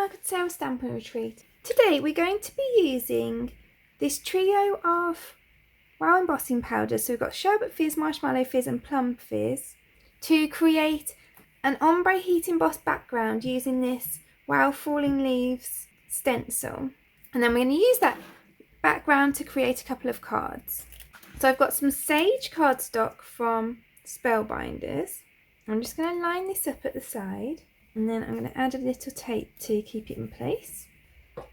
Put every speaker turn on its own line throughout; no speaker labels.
welcome to Sarah's Stamping Retreat. Today we're going to be using this trio of wow embossing powders. So we've got Sherbet Fizz, Marshmallow Fizz and Plum Fizz to create an Ombre Heat Embossed Background using this Wow Falling Leaves stencil. And then we're going to use that background to create a couple of cards. So I've got some sage cardstock from Spellbinders. I'm just going to line this up at the side. And then I'm going to add a little tape to keep it in place.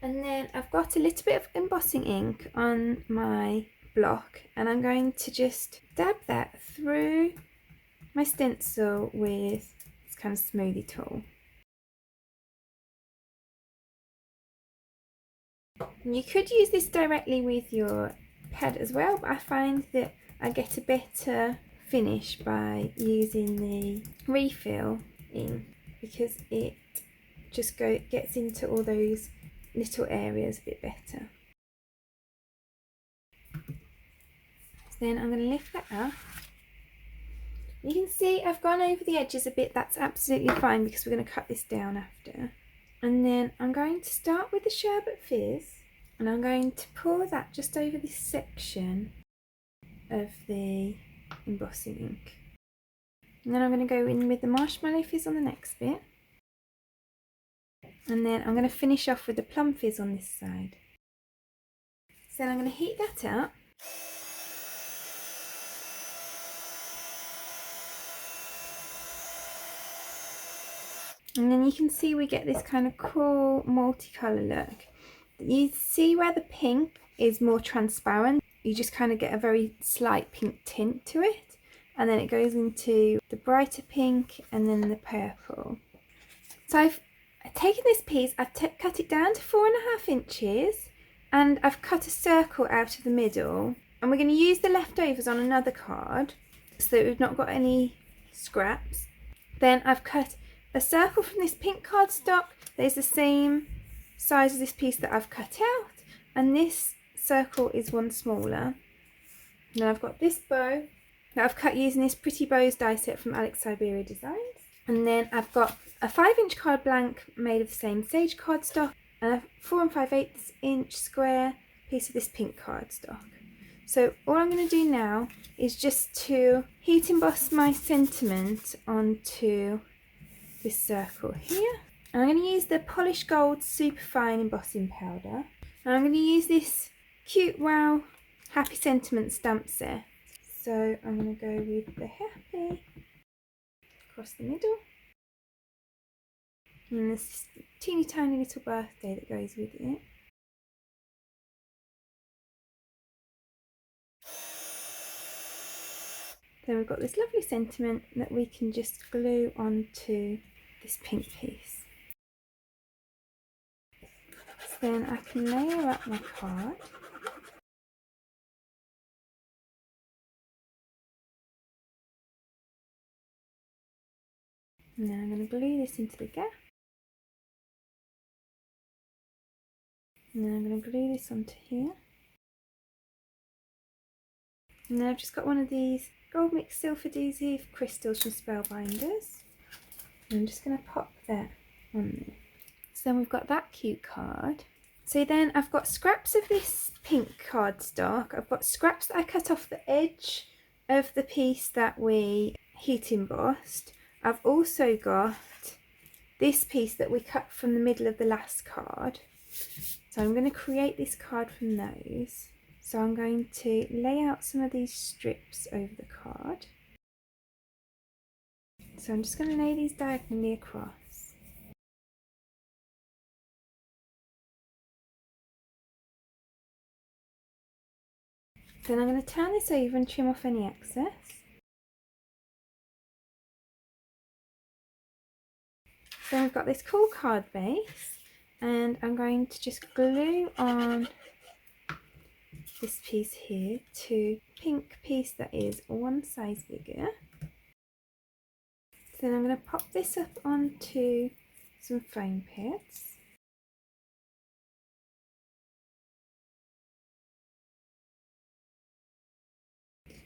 And then I've got a little bit of embossing ink on my block, and I'm going to just dab that through my stencil with this kind of smoothie tool. And you could use this directly with your pad as well, but I find that I get a better finish by using the refill ink, because it just gets into all those little areas a bit better. So then I'm going to lift that up. You can see I've gone over the edges a bit. That's absolutely fine because we're going to cut this down after. And then I'm going to start with the Sherbet Fizz, and I'm going to pour that just over this section of the embossing ink. And then I'm going to go in with the Marshmallow Fizz on the next bit. And then I'm going to finish off with the Plum Fizz on this side. So then I'm going to heat that up. And then you can see we get this kind of cool multicolour look. You see where the pink is more transparent, you just kind of get a very slight pink tint to it. And then it goes into the brighter pink and then the purple. So I've taken this piece, I've cut it down to 4.5 inches, and I've cut a circle out of the middle. And we're going to use the leftovers on another card so that we've not got any scraps. Then I've cut a circle from this pink cardstock that is the same size as this piece that I've cut out, and this circle is one smaller. And then I've got this bow that I've cut using this Pretty Bows die set from Alex Siberia Designs. And then I've got a 5-inch card blank made of the same sage cardstock and a 4 5/8 inch square piece of this pink cardstock. So all I'm going to do now is just to heat emboss my sentiment onto this circle here. And I'm going to use the Polished Gold Superfine Embossing Powder. And I'm going to use this cute Wow Happy Sentiment stamp set. So I'm going to go with the happy across the middle. And there's this teeny tiny little birthday that goes with it. Then we've got this lovely sentiment that we can just glue onto this pink piece. So then I can layer up my card. And then I'm going to glue this into the gap. And then I'm going to glue this onto here. And then I've just got one of these Gold Mix Silver Adhesive crystals from Spellbinders. And I'm just going to pop that on there. So then we've got that cute card. So then I've got scraps of this pink cardstock. I've got scraps that I cut off the edge of the piece that we heat embossed. I've also got this piece that we cut from the middle of the last card. So I'm going to create this card from those. So I'm going to lay out some of these strips over the card. So I'm just going to lay these diagonally across. Then I'm going to turn this over and trim off any excess. Then we've got this cool card base, and I'm going to just glue on this piece here to pink piece that is one size bigger. Then I'm going to pop this up onto some foam pads.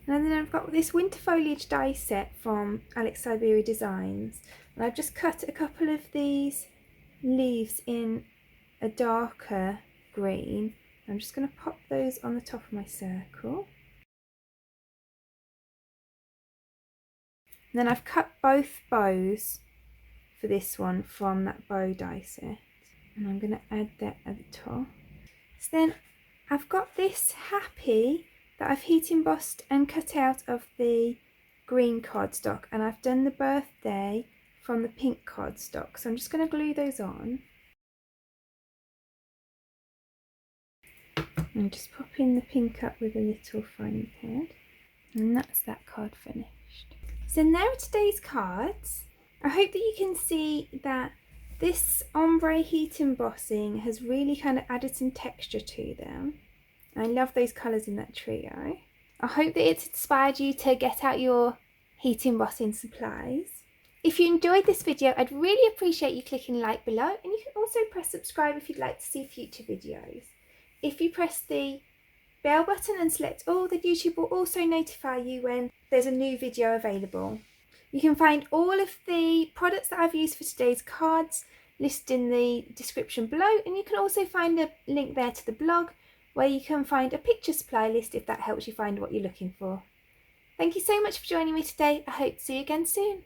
And then I've got this winter foliage die set from Alex Siberia Designs, and I've just cut a couple of these leaves in a darker green. I'm just going to pop those on the top of my circle. And then I've cut both bows for this one from that bow die set, and I'm going to add that at the top. So then I've got this happy that I've heat embossed and cut out of the green cardstock, and I've done the birthday from the pink cardstock. So I'm just going to glue those on. And just pop in the pink up with a little foam head. And that's that card finished. So now today's cards. I hope that you can see that this ombre heat embossing has really kind of added some texture to them. I love those colours in that trio. I hope that it's inspired you to get out your heat embossing supplies. If you enjoyed this video, I'd really appreciate you clicking like below, and you can also press subscribe if you'd like to see future videos. If you press the bell button and select all, then YouTube will also notify you when there's a new video available. You can find all of the products that I've used for today's cards listed in the description below, and you can also find a link there to the blog where you can find a picture supply list if that helps you find what you're looking for. Thank you so much for joining me today. I hope to see you again soon.